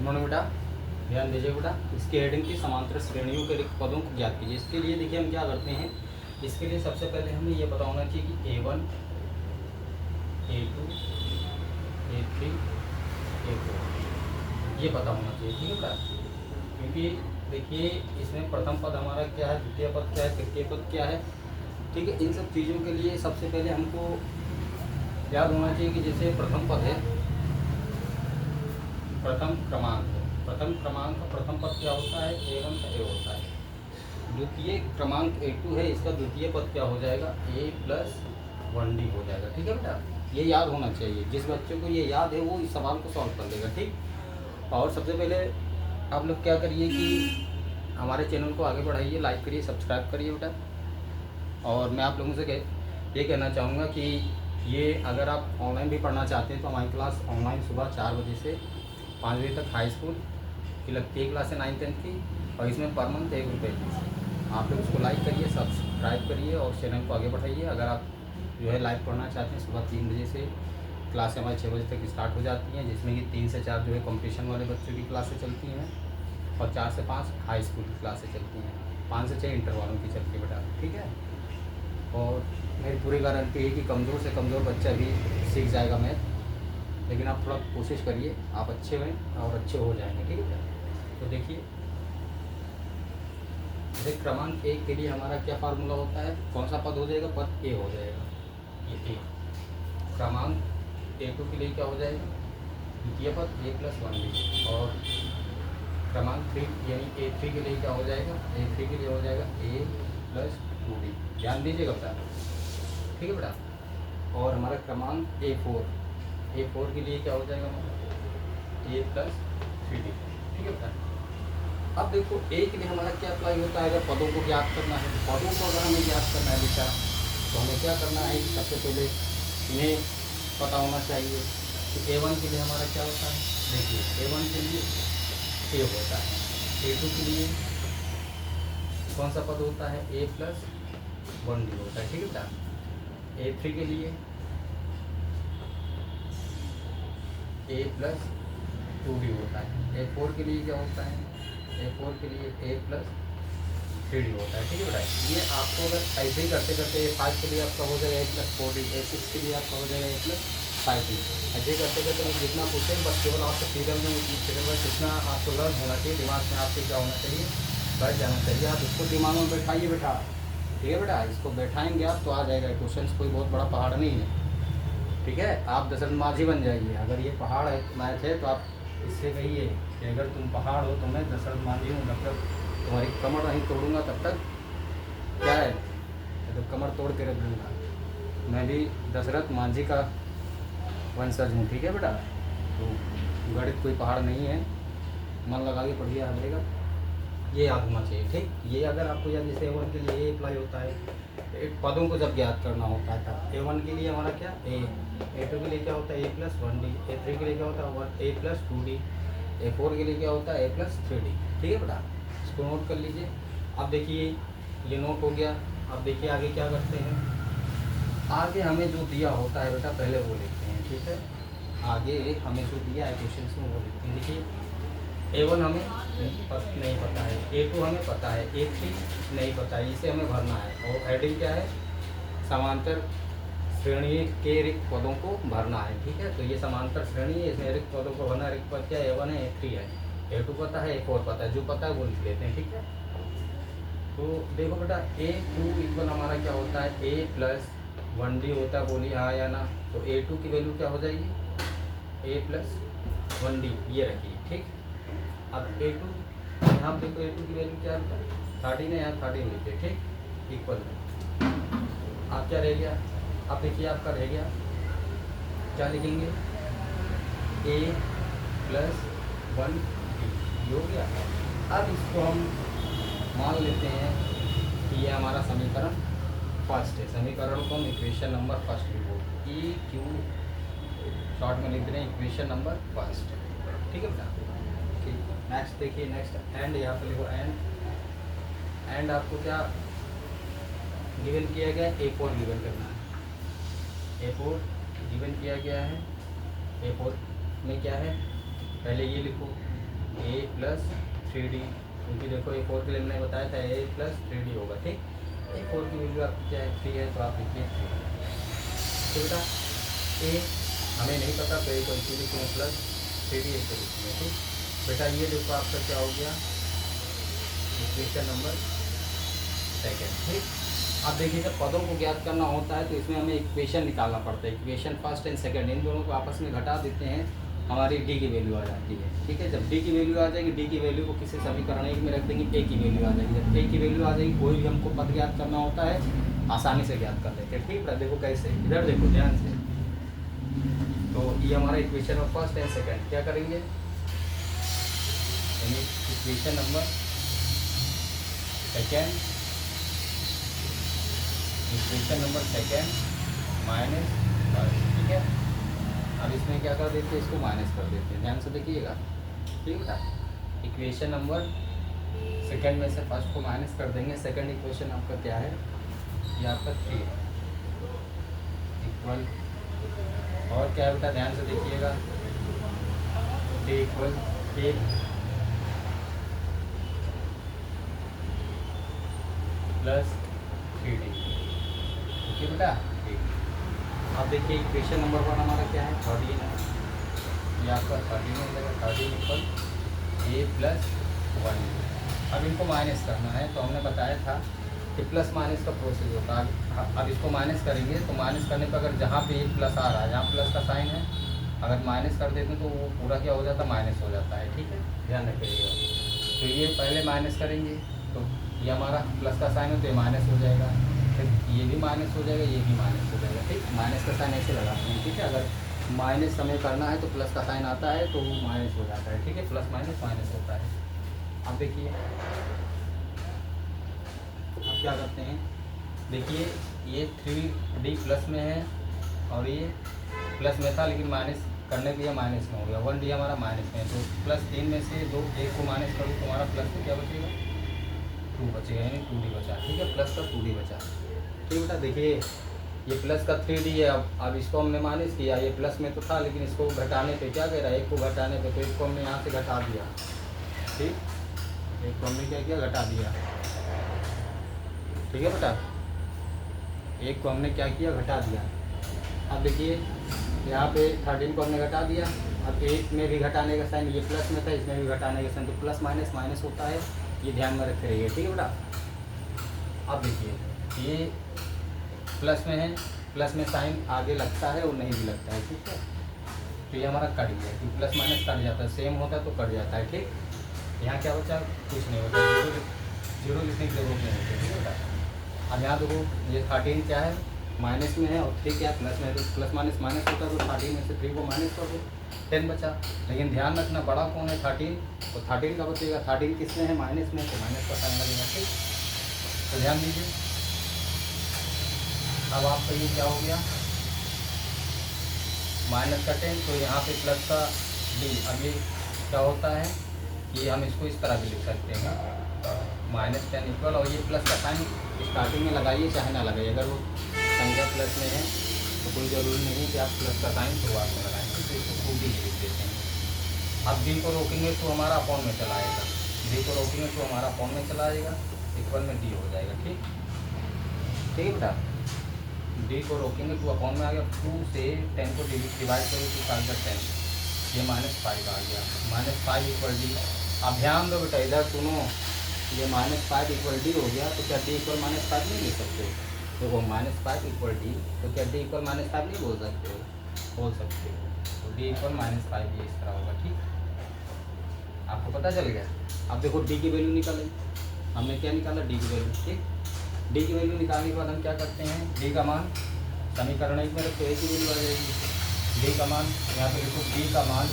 Morning बेटा, ध्यान दीजिए बेटा। इसके हेडिंग की समांतर श्रेणियों के रिक्त पदों को ज्ञात कीजिए। इसके लिए देखिए हम क्या करते हैं, इसके लिए सबसे पहले हमें ये पता होना चाहिए कि A1, A2, A3, A4 ये पता होना चाहिए, ठीक है बेटा। क्योंकि देखिए इसमें प्रथम पद हमारा क्या है, द्वितीय पद क्या है, तृतीय पद क्या है, ठीक है। इन सब चीज़ों के लिए सबसे पहले हमको याद होना चाहिए कि जैसे प्रथम पद है, प्रथम क्रमांक है, प्रथम क्रमांक का प्रथम पद क्या होता है, A1 का A होता है। द्वितीय क्रमांक A2 है, इसका द्वितीय पद क्या हो जाएगा, A+1D हो जाएगा, ठीक है बेटा। ये याद होना चाहिए, जिस बच्चे को ये याद है वो इस सवाल को सॉल्व कर लेगा, ठीक। और सबसे पहले आप लोग क्या करिए कि हमारे चैनल को आगे बढ़ाइए, लाइक करिए, सब्सक्राइब करिए बेटा। और मैं आप लोगों से ये कहना चाहूँगा कि ये अगर आप ऑनलाइन भी पढ़ना चाहते हैं तो हमारी क्लास ऑनलाइन सुबह 4 बजे से 5 बजे तक हाई स्कूल की लगती है, क्लास है 9-10 की। और इसमें पर मंथ 1 रुपये फीस। आप लोग उसको लाइक करिए, सब्सक्राइब करिए और चैनल को आगे बढ़ाइए। अगर आप जो है लाइव पढ़ना चाहते हैं, सुबह 3 बजे से क्लास हमारी 6 बजे तक स्टार्ट हो जाती हैं, जिसमें कि 3 से 4 जो है कंपटीशन वाले बच्चों की क्लासें चलती हैं और 4 से 5 हाई स्कूल की क्लासें चलती हैं, 5 से 6 इंटर वालों की चलती है बेटा, ठीक है। और मेरी पूरी गारंटी है कि कमज़ोर से कमज़ोर बच्चा भी सीख जाएगा मैथ, लेकिन आप थोड़ा कोशिश करिए, आप अच्छे हैं और अच्छे हो जाएंगे, ठीक है। तो देखिए जैसे क्रमांक 1 के लिए हमारा क्या फार्मूला होता है, कौन सा पद हो जाएगा, पद A हो जाएगा, ये A। क्रमांक A2 के लिए क्या हो जाएगा, द्वितीय पद A+1D। और क्रमांक 3 यानी A3 के लिए क्या हो जाएगा, A3 के लिए हो जाएगा A+2D। ध्यान दीजिएगा बेटा, ठीक है बेटा। और हमारा क्रमांक A4 के लिए क्या हो जाएगा, A+3D, ठीक है बेटा। अब देखो A के लिए हमारा क्या अप्लाई होता है, अगर पदों को ज्ञात करना है, तो पदों को अगर हमें ज्ञात करना है बेटा, तो हमें क्या करना है कि सबसे पहले इन्हें पता होना चाहिए कि A1 के लिए हमारा क्या होता है। देखिए A1 के लिए A होता है, A2 के लिए कौन सा पद होता है, A+1D होता है, ठीक है बेटा। A3 के लिए A+2D होता है। A4 के लिए क्या होता है, A4 के लिए A+3D होता है, ठीक है बेटा। ये आपको अगर ऐसे ही करते करते A5 के लिए आपका हो जाएगा A+4D, A6 के लिए आपका हो जाएगा A+5D। ऐसे ही करते करते मैं जितना पूछे बस केवल आपको सीरियल में जितना आपको लर्न होना चाहिए, दिमाग में आपके क्या होना चाहिए, बैठ जाना चाहिए। आप इसको दिमाग में बैठाइए बेटा, ठीक है बेटा। इसको बैठाएंगे आप तो आ जाएगा क्वेश्चन, कोई बहुत बड़ा पहाड़ नहीं है, ठीक है। आप दशरथ माझी बन जाइए। अगर ये पहाड़ है मैथ है तो आप इससे कहिए कि अगर तुम पहाड़ हो तो मैं दशरथ माझी हूँ, मतलब तुम्हारी कमर नहीं तोड़ूंगा तब तक क्या है, तो कमर तोड़ के रख दूँगा। मैं भी दशरथ माझी का वंशज हूँ, ठीक है बेटा। तो गणित कोई पहाड़ नहीं है, मन लगा के पढ़िए, हमेगा ये याद होना चाहिए, ठीक। ये अगर आपको याद, जैसे A1 के लिए ये अप्लाई होता है, एक पदों को जब ज्ञात करना होता है तब A1 के लिए हमारा क्या A, A2 के लिए क्या होता है A+1D, A3 के लिए क्या होता है A+2D, A4 के लिए क्या होता है A+3D, ठीक है बेटा। इसको नोट कर लीजिए। अब देखिए ये नोट हो गया। अब देखिए आगे क्या करते हैं, आगे हमें जो दिया होता है बेटा पहले वो लिखते हैं, ठीक है। आगे हमें जो दिया है क्वेश्चन में वो लिखते हैं। देखिए A1 हमें नहीं पता है, A2 हमें पता है, A3 नहीं पता है, इसे हमें भरना है। और हेडिंग क्या है, समांतर श्रेणी के रिक्त पदों को भरना है, ठीक है। तो ये समांतर श्रेणी है, इसमें रिक्त पदों को भरना। रिक्त पद क्या है, A1 है, A3 है, A2 पता है, A4 पता है, जो पता है वो लिख लेते हैं, ठीक है। तो देखो बेटा A2 इक्वल हमारा क्या होता है, A+1D होता है, बोलिए हाँ या ना। तो A2 की वैल्यू क्या हो जाएगी, A+1D, ये रखिए, ठीक। अब A2 यहाँ देखो A2 की वैल्यू क्या है, 13 है, यहाँ 13 लिखिए, ठीक। इक्वल आप क्या रह गया, अब देखिए आपका रह गया क्या लिखेंगे, A+1D हो गया। अब इसको हम मान लेते हैं कि ये हमारा समीकरण फर्स्ट है। समीकरण को हम इक्वेशन नंबर फर्स्ट भी बोलते हैं, EQ शॉर्ट में लिख रहे हैं इक्वेशन नंबर फर्स्ट, ठीक है बेटा। ठीक, नेक्स्ट देखिए, नेक्स्ट एंड, यहाँ पर लिखो एंड आपको क्या गिवन किया गया है, A4 गिवन करना है। A4 गिवन किया गया है, A4 में क्या है, पहले ये लिखो ए प्लस 3d, क्योंकि देखो ए 4 के लिए हमने बताया था ए प्लस 3d होगा, ठीक। ए 4 की वैल्यू आपकी क्या है 3 है, तो आप लिखिए 3। तो बेटा ए हमें नहीं पता, तो ए को इसी लिखेंगे प्लस 3d ऐसे लिखेंगे, ठीक। बेटा ये देखो आपका क्या हो गया इक्वेशन नंबर सेकेंड, ठीक। अब देखिए जब पदों को ज्ञात करना होता है तो इसमें हमें इक्वेशन निकालना पड़ता है। Equation first and second in दोनों को आपस में घटा देते हैं, हमारी डी की वैल्यू आ जाती है, ठीक है। जब डी की वैल्यू आ जाएगी, डी की वैल्यू को किसी समीकरण एक में रख देंगे, ए की वैल्यू आ जाएगी। जब ए की वैल्यू आ जाएगी, कोई भी हमको पद ज्ञात करना होता है आसानी से ज्ञात कर लेते हैं, ठीक है। देखो कैसे, इधर देखो ध्यान से, तो ये हमारा equation of first and second क्या करेंगे, equation number second, equation number second minus first, ठीक है। अब इसमें क्या कर देते हैं, इसको माइनस कर देते हैं, ध्यान से देखिएगा, ठीक बेटा। इक्वेशन नंबर सेकेंड में से फर्स्ट को माइनस कर देंगे, सेकेंड इक्वेशन आपका क्या है, ये आपका 3 है इक्वल, और क्या है बेटा ध्यान से देखिएगा, डी इक्वल 1 प्लस 3d, ठीक बेटा, ठीक। अब देखिए इक्वेशन नंबर 1 हमारा क्या है 13 है, ये आपका 13 हो जाएगा, 13 इक्वल ए प्लस 1। अब इनको माइनस करना है, तो हमने बताया था कि प्लस माइनस का प्रोसेस होता है। अब इसको माइनस करेंगे, तो माइनस करने पर अगर जहाँ पे एक प्लस आ रहा है, जहाँ प्लस का साइन है, अगर माइनस कर देते हैं तो वो पूरा क्या हो जाता है, माइनस हो जाता है, ठीक है, ध्यान रखिएगा। तो ये पहले माइनस करेंगे, तो ये हमारा प्लस का साइन है तो ये माइनस हो जाएगा, फिर ये भी माइनस हो जाएगा, ये भी माइनस हो जाएगा, ठीक। माइनस का साइन ऐसे लगाते हैं, ठीक है। अगर माइनस हमें करना है तो प्लस का साइन आता है तो वो माइनस हो जाता है, ठीक है। प्लस माइनस माइनस होता है। अब देखिए अब क्या करते हैं, देखिए ये 3d प्लस में है और ये प्लस में था, लेकिन माइनस करने के लिए माइनस में हो गया, 1d हमारा माइनस में है, तो प्लस 3 में से 2 एक को माइनस करूँ तो हमारा प्लस में क्या बचेगा 2 बचेगा, यानी 2d बचा, ठीक है। प्लस का 2d बचा, ठीक बेटा। देखिए ये प्लस का 3d है, अब इसको हमने माइनस किया, ये प्लस में तो था, लेकिन इसको घटाने पे क्या कह रहा है, एक को घटाने पे, तो एक को हमने यहाँ से घटा दिया, ठीक। एक को हमने क्या किया, घटा दिया, ठीक है बेटा। एक को हमने क्या किया, घटा दिया। अब देखिए यहाँ पे 13 को हमने घटा दिया, अब एक में भी घटाने का साइन, ये प्लस में था, इसमें भी घटाने का साइन, तो प्लस माइनस माइनस होता है, ये ध्यान में रखे रहिए, ठीक है बेटा। अब देखिए ये प्लस में है, प्लस में साइन आगे लगता है और नहीं भी लगता है, ठीक है। तो ये हमारा कट गया, कि प्लस माइनस कट जाता है, सेम होता है तो कट जाता है, ठीक। यहाँ क्या बचा, कुछ नहीं होता, जीरो लिखने की जरूरत नहीं होती, ठीक है बेटा। अब यहाँ देखो ये 13 क्या है, माइनस में है, और 3 क्या है, प्लस में है, तो प्लस माइनस माइनस होता है, तो 13 में से 3 को माइनस कर दो, 10 बचा। लेकिन ध्यान रखना बड़ा कौन है 13, तो 13 का बचेगा, 13 किस में है, माइनस में, तो माइनस का साइन लगेगा, ठीक। तो ध्यान दीजिए, अब आपका ये क्या हो गया, माइनस का 10, तो यहाँ पे प्लस का d। अब ये क्या होता है कि हम इसको इस तरह भी लिख सकते हैं, -10 इक्वल, और ये प्लस का साइन स्टार्टिंग में लगाइए चाहे ना लगाइए, अगर वो संख्या प्लस में है तो कोई ज़रूरी नहीं है कि आप प्लस का साइन शुरुआत में लगाएं, तो इसको खूब भी लिख देते हैं। अब d को रोकेंगे तो हमारा अपॉन में चला आएगा, d को रोकेंगे तो हमारा अपॉन में चला आएगा, इक्वल में d हो जाएगा, ठीक, ठीक है बेटा। d को रोकेंगे तो अपॉन में आ गया, 2 से 10 को डिवाइड करो तो 5/10, ये -5 आ गया, -5 इक्वल d। अब ध्यान दो बेटा, इधर सुनो, ये -5 इक्वल d हो गया, तो क्या d इक्वल -5 नहीं लिख सकते, देखो -5 इक्वल d, तो क्या d इक्वल -5 नहीं बोल सकते हो, बोल सकते हो, तो d इक्वल -5 ये इस तरह होगा, ठीक। आपको पता चल गया। अब देखो d की वैल्यू निकालें, हमने क्या निकाला, d की वैल्यू, ठीक। d की वैल्यू निकालने के बाद हम क्या करते हैं, d का मान समीकरण एक में रखते, a की वैल्यू आ जाएगी, d का मान यहाँ पे देखो, d का मान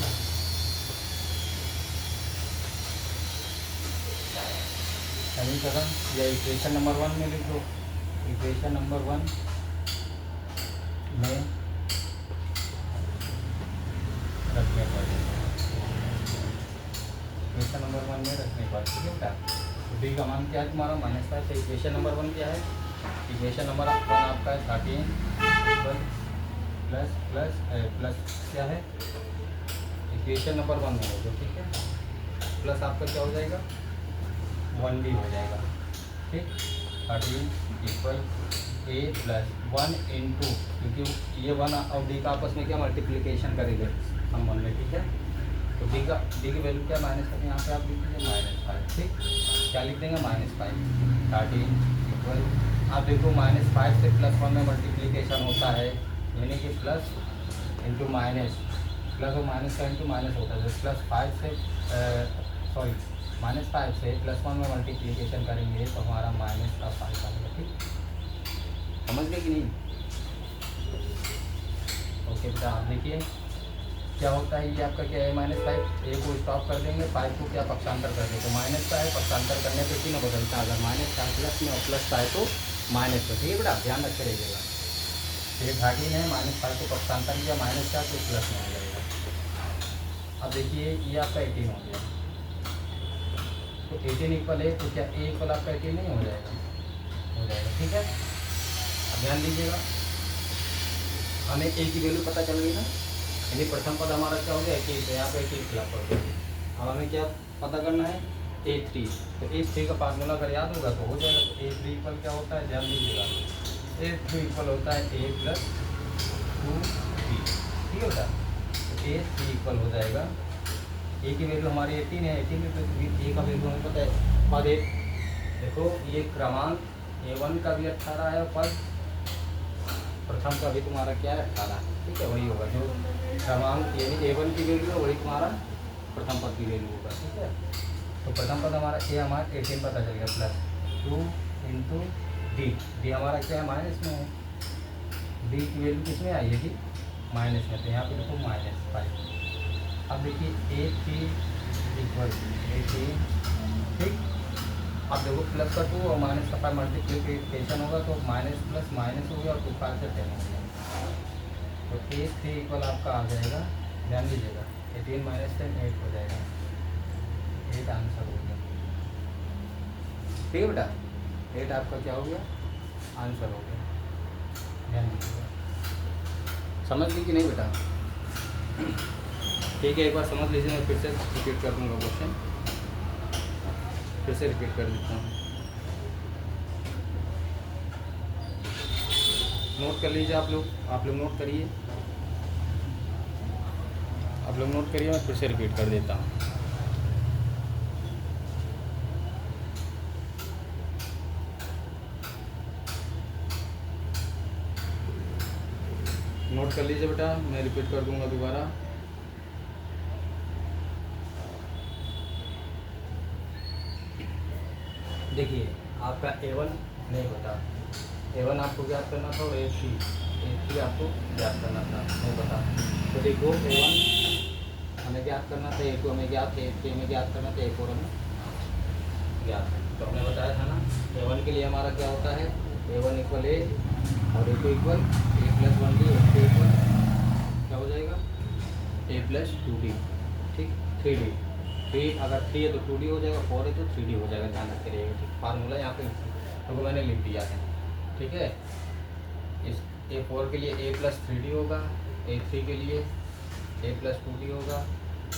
समीकरण या इक्वेशन नंबर 1 में लिखो, इक्वेशन नंबर 1 में रखने पर, इक्वेशन नंबर 1 में रखने पर, ठीक है बेटा। तो डी का मान क्या है तुम्हारा -5, तो इक्वेशन नंबर 1 क्या है, इक्वेशन नंबर 1 आपका है 13 प्लस क्या है, इक्वेशन नंबर 1 में हो जो, ठीक है। प्लस आपका क्या हो जाएगा 1D हो जाएगा, ठीक। 13 इक्वल ए प्लस 1 इंटू, क्योंकि ये 1 और डी का आपस में क्या मल्टीप्लिकेशन करेंगे हम वन में, ठीक है। तो डी की वैल्यू क्या माइनस करते हैं, यहाँ पे आप लिख दीजिए -5, ठीक। क्या लिख देंगे -5। 13 इक्वल, आप देखो -5 से +1 में मल्टीप्लिकेशन होता है, यानी कि प्लस इंटू माइनस, प्लस और माइनस का इंटू माइनस होता है। +5 से -5 से +1 में मल्टीप्लिकेशन करेंगे तो हमारा -5 आएगा, ठीक। समझ गए कि नहीं? ओके बेटा, आप देखिए क्या होता है, ये आपका क्या है -5, ए को स्टॉप कर देंगे, 5 को क्या पक्षांतर कर देंगे, तो माइनस का है, पक्षांतर करने पे क्यों ना बदलता है, अगर माइनस का प्लस में और प्लस का है तो माइनस में, ठीक है बेटा, ध्यान रखे रहिएगा। ये 13 है, -5 को पक्षांतर किया, माइनस का तो प्लस में हो जाएगा। अब देखिए ये आपका 18 हो गया, तो 18 इक्वल है, तो क्या ए इक्वल आपका 18 नहीं हो जाएगा, हो जाएगा, ठीक है। अब ध्यान दीजिएगा, हमें ए की वैल्यू पता चल गई ना, यानी प्रथम पद हमारा क्या हो गया 21, तो यहाँ पे 21 फिलअप कर दो। अब हमें क्या पता करना है A3, तो A3 का फार्मूला अगर याद होगा तो हो जाएगा। तो A3 इक्वल क्या होता है, ध्यान दीजिएगा, A3 इक्वल होता है A प्लस 2B, ठीक है बेटा। तो A3 इक्वल हो जाएगा, ए की वैल्यू हमारी 18 है, 18 में ए का वैल्यू हमें पता है, पद ए, देखो ये क्रमांक A1 का भी 18 है, पद प्रथम का भी तुम्हारा क्या है 18, ठीक है, वही होगा जो क्रमांक यानी A1 की वैल्यू है वही तुम्हारा प्रथम पद की वैल्यू होगा, ठीक है। तो प्रथम पद हमारा ए हमारा 18 पता चल गया, प्लस 2 इंटू डी हमारा क्या है माइनस में है, डी की वैल्यू किस में आई है जी माइनस में, तो यहाँ पे देखो -5। अब देखिए A3 इक्वल 18, ठीक। अब देखो प्लस का 2 और माइनस का 5 मल्टीप्लिकेशन होगा तो माइनस प्लस माइनस हो गया और 2 5 से 10 हो गया, तो A3 इक्वल आपका आ जाएगा, ध्यान दीजिएगा 18 - 10 8 हो जाएगा, 8 आंसर हो गया, ठीक है बेटा। 8 आपका क्या हो गया, आंसर हो गया, ध्यान दीजिएगा। समझ ली कि नहीं बेटा? ठीक है, एक बार समझ लीजिए, मैं फिर से रिपीट कर दूँगा क्वेश्चन, फिर से रिपीट कर देता हूँ, नोट कर लीजिए आप लोग नोट करिए, आप लोग नोट करिए, मैं फिर से रिपीट कर देता हूँ। नोट कर लीजिए बेटा, मैं रिपीट कर दूंगा दोबारा। देखिए आपका A1 नहीं पता, A1 आपको ज्ञात करना था और A3 आपको ज्ञात करना था, नहीं पता। तो देखो A1 हमें ज्ञात करना था, A2 हमें ज्ञात है, A3 हमें ज्ञात करना था, A4 हमें ज्ञात है। तो हमने बताया था ना A1 के लिए हमारा क्या होता है, A1 इक्वल A और A2 equal A plus 1D, A2 equal क्या हो जाएगा A प्लस 2D, ठीक। 3D, 3 अगर 3 है तो 2D हो जाएगा, 4 है तो 3D हो जाएगा, ध्यान रखे रहिएगा, ठीक। फार्मूला यहाँ पे तो मैंने लिख दिया है, ठीक है। इस A4 के लिए A प्लस 3D होगा, A3 के लिए A प्लस 2D होगा,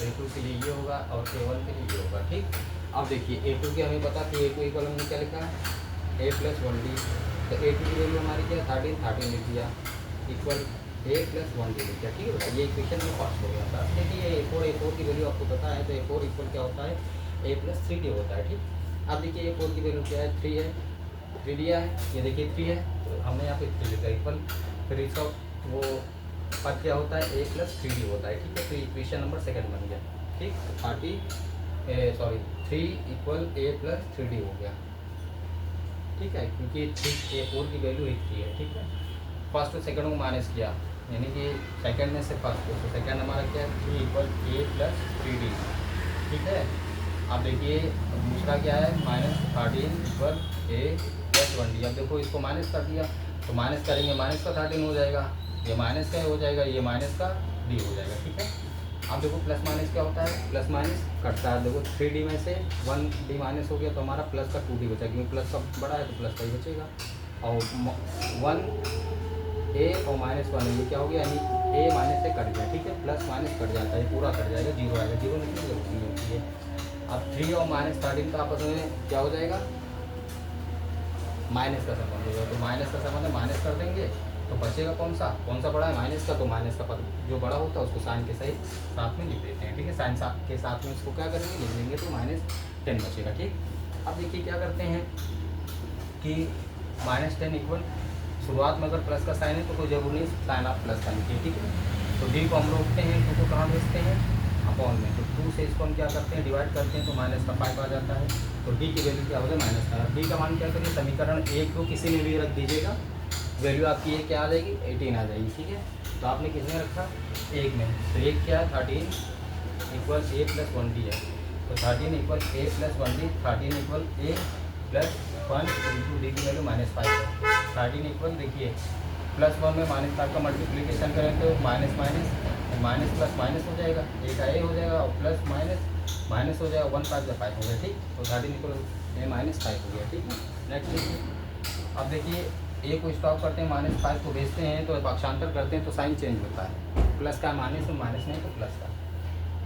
A2 के लिए ये होगा और A1 के लिए ये होगा, ठीक। अब देखिए A2 के हमें पता कि A2 इक्वल हमने क्या लिखा है A प्लस 1D, तो A2 की वैल्यू हमारी क्या है 13 लिख दिया, इक्वल A प्लस 1D लिख दिया, ठीक है। ये इक्वेशन में फर्स्ट हो गया था। देखिए A4 की वैल्यू आपको पता है, तो A4 इक्वल क्या होता है A प्लस 3D होता है, ठीक। अब देखिए A4 की वैल्यू क्या है 3 है, 3 दिया है, ये देखिए 3 है, तो हमने यहाँ पे 3 लिखा इक्वल, फिर इसका वो पद क्या होता है A प्लस 3D होता है, ठीक है। तो इक्वेशन नंबर सेकंड बन गया, ठीक। 3 इक्वल A प्लस 3D हो गया, ठीक है, क्योंकि A4 की वैल्यू 3 है, ठीक है। फर्स्ट और सेकंड को माइनस किया, यानी कि सेकंड में से फर्स्ट को, तो सेकंड हमारा क्या है 3 इक्वल A प्लस 3D, ठीक है। अब देखिए दूसरा क्या है -13 इक्वल A प्लस 1D। अब देखो इसको माइनस कर दिया, तो माइनस करेंगे माइनस का 13 हो जाएगा, ये माइनस का हो जाएगा, ये माइनस का D हो जाएगा, ठीक है। अब देखो प्लस माइनस क्या होता है, प्लस माइनस कटता है, देखो 3D में से 1D माइनस हो गया तो हमारा प्लस का 2D बचा, क्योंकि प्लस का बड़ा है तो प्लस का ही बचेगा, और 1A और -1 ये क्या हो गया, यानी A माइनस से कट गया, ठीक है, प्लस माइनस कट जाता है, पूरा कट जाएगा, जीरो आएगा, जीरो निकलने की जरूरत नहीं होती है। अब 3 और -13 का आपस में क्या हो जाएगा, माइनस का संबंध होगा। तो माइनस का संबंध माइनस कर देंगे तो बचेगा कौन सा बड़ा है, माइनस का। तो माइनस का पद जो बड़ा होता है उसको साइन के सही साथ में लिख देते हैं, ठीक है। साइन के साथ में इसको क्या करेंगे, लिख देंगे तो -10 बचेगा, ठीक। अब देखिए क्या करते हैं कि -10 इक्वल, शुरुआत में अगर प्लस का साइन है तो कोई जरूरी नहीं साइन आप प्लस का लिखिए, ठीक है। तो डी को हम रोकते हैं, 2 को कहाँ भेजते हैं, अपॉन में। तो 2 से इसको हम क्या करते हैं, डिवाइड करते हैं तो -5 आ जाता है। तो डी की वैल्यू क्या हो जाए, -5। डी का मान क्या करिए, समीकरण 1 को किसी में भी रख दीजिएगा, वैल्यू आपकी ये क्या आ जाएगी, 18 आ जाएगी, ठीक है। तो आपने किसमें रखा, 1 में। तो 1 क्या है, 13 इक्वल a + 1d है। तो 13 equal a + 1d, 13 equal a + 1 into D की वैल्यू -5 है। 13 इक्वल देखिए +1 में -5 का मल्टीप्लीकेशन करें तो माइनस प्लस माइनस हो जाएगा, एक a हो जाएगा और प्लस माइनस हो जाएगा, 1 5 5 हो गया, ठीक। तो 13 इक्वल a -5 हो गया, ठीक है। नेक्स्ट देखिए, अब देखिए ए को स्टॉप करते हैं, -5 को भेजते हैं तो पक्षांतर करते हैं तो साइन चेंज होता है, प्लस का माइनस में, माइनस नहीं तो प्लस का।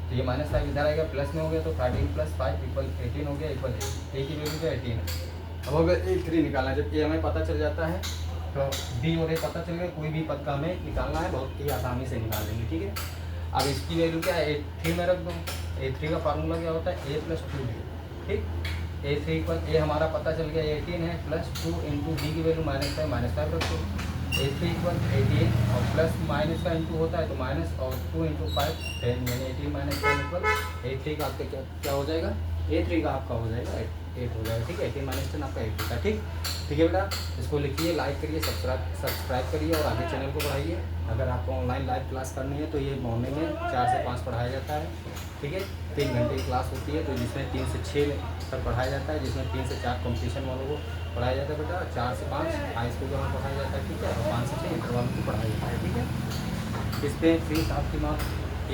तो ये -5 इधर आएगा, प्लस में हो गया तो 13 + 5 इक्वल 18 हो गया, इक्वल ए की वैल्यू क्या 18 है। अब अगर A3 निकालना है, जब ए हमें पता चल जाता है तो डी और ए पता चल गया, कोई भी पद का हमें निकालना है बहुत ही आसानी से निकाल देंगे, ठीक है। अब इसकी वैल्यू क्या है, A3 में रख दो। A3 का फार्मूला क्या होता है, a + 2b, ठीक। A3 इक्वल ए हमारा पता चल गया 18 है, +2 इंटू डी की वैल्यू -5 रख दो। A3 इक्वल 18 और प्लस माइनस का इंटू होता है तो माइनस, और 2 इंटू 5 10, यानी 18 - 10 इक्वल A3 का आपका क्या हो जाएगा, A3 का आपका हो जाएगा 8 हो जाएगा, ठीक है। 18 - 10 आपका 8 होता है, ठीक है बेटा। इसको लिखिए, लाइक करिए, सब्सक्राइब करिए और आगे चैनल को बढ़ाइए। अगर आपको ऑनलाइन लाइव क्लास करनी है तो ये मॉर्निंग में 4 से 5 पढ़ाया जाता है, ठीक है। 3 घंटे की क्लास होती है, तो जिसमें 3 से 6 तक पढ़ाया जाता है, जिसमें 3 से 4 कॉम्पिटिशन वालों को पढ़ाया जाता है बेटा, 4 से 5 हाई स्कूल वालों को पढ़ाया जाता है, ठीक है। और 5 से 6 इंटर वालों को पढ़ाया जाता है, ठीक है। इस पर फीस आपकी मात्र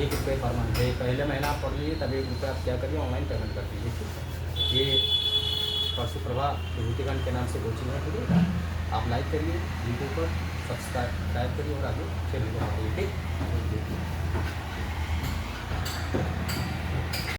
₹1 पर मंथ है। पहले महीना आप पढ़ लीजिए, तब ₹1 आप क्या करिए, ऑनलाइन पेमेंट कर दीजिए, ठीक है। ये परशुप्रभा विभूतिगण के नाम से कोचिंग है, ठीक है। आप लाइक करिए, यूट्यूब पर सब्सक्राइब करिए और आगे चैनल को बढ़ाइए, ठीक।